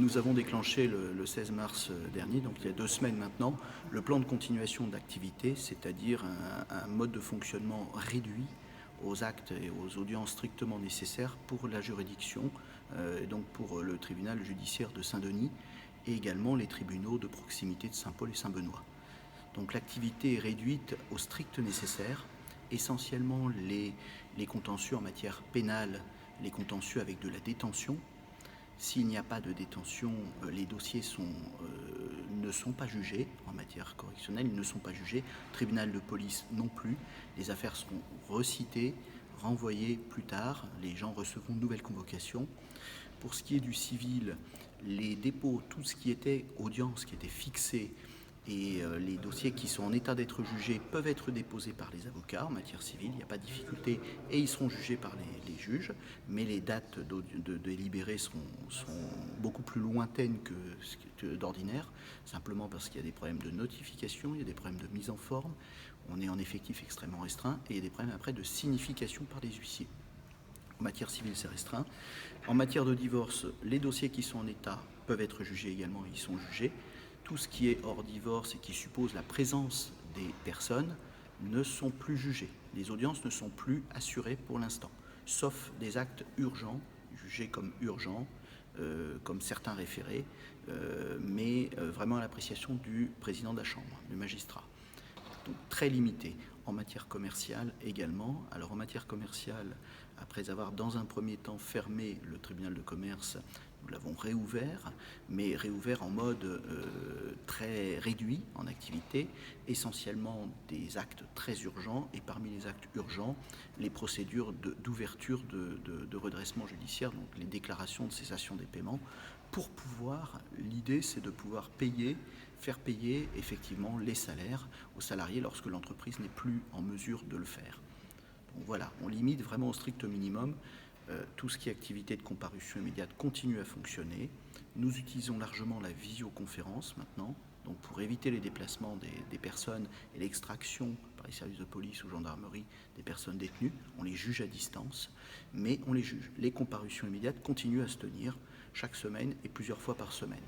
nous avons déclenché le 16 mars dernier, donc il y a 2 semaines maintenant, le plan de continuation d'activité, c'est-à-dire un mode de fonctionnement réduit aux actes et aux audiences strictement nécessaires pour la juridiction, et donc pour le tribunal judiciaire de Saint-Denis et également les tribunaux de proximité de Saint-Paul et Saint-Benoît. Donc l'activité est réduite au strict nécessaire, essentiellement les contentieux en matière pénale, les contentieux avec de la détention. S'il n'y a pas de détention, les dossiers ne sont pas jugés en matière correctionnelle, ils ne sont pas jugés. Tribunal de police non plus. Les affaires seront recitées, renvoyées plus tard. Les gens recevront de nouvelles convocations. Pour ce qui est du civil, les dépôts, tout ce qui était audience, qui était fixé, et les dossiers qui sont en état d'être jugés peuvent être déposés par les avocats en matière civile, il n'y a pas de difficulté, et ils seront jugés par les juges, mais les dates de délibérés sont beaucoup plus lointaines que d'ordinaire, simplement parce qu'il y a des problèmes de notification, il y a des problèmes de mise en forme, on est en effectif extrêmement restreint, et il y a des problèmes après de signification par les huissiers. En matière civile, c'est restreint. En matière de divorce, les dossiers qui sont en état peuvent être jugés également, ils sont jugés. Tout ce qui est hors divorce et qui suppose la présence des personnes ne sont plus jugés. Les audiences ne sont plus assurées pour l'instant, sauf des actes urgents, jugés comme urgents, comme certains référés, mais vraiment à l'appréciation du président de la Chambre, du magistrat. Donc très limité. En matière commerciale également. Alors en matière commerciale, après avoir dans un premier temps fermé le tribunal de commerce, nous l'avons réouvert, mais réouvert en mode très réduit en activité, essentiellement des actes très urgents, et parmi les actes urgents, les procédures d'ouverture de redressement judiciaire, donc les déclarations de cessation des paiements, pour pouvoir, l'idée c'est de pouvoir faire payer effectivement les salaires aux salariés lorsque l'entreprise n'est plus en mesure de le faire. Donc voilà, on limite vraiment au strict minimum. Tout ce qui est activité de comparution immédiate continue à fonctionner. Nous utilisons largement la visioconférence maintenant, donc pour éviter les déplacements des personnes et l'extraction par les services de police ou gendarmerie des personnes détenues. On les juge à distance, mais on les juge. Les comparutions immédiates continuent à se tenir chaque semaine et plusieurs fois par semaine.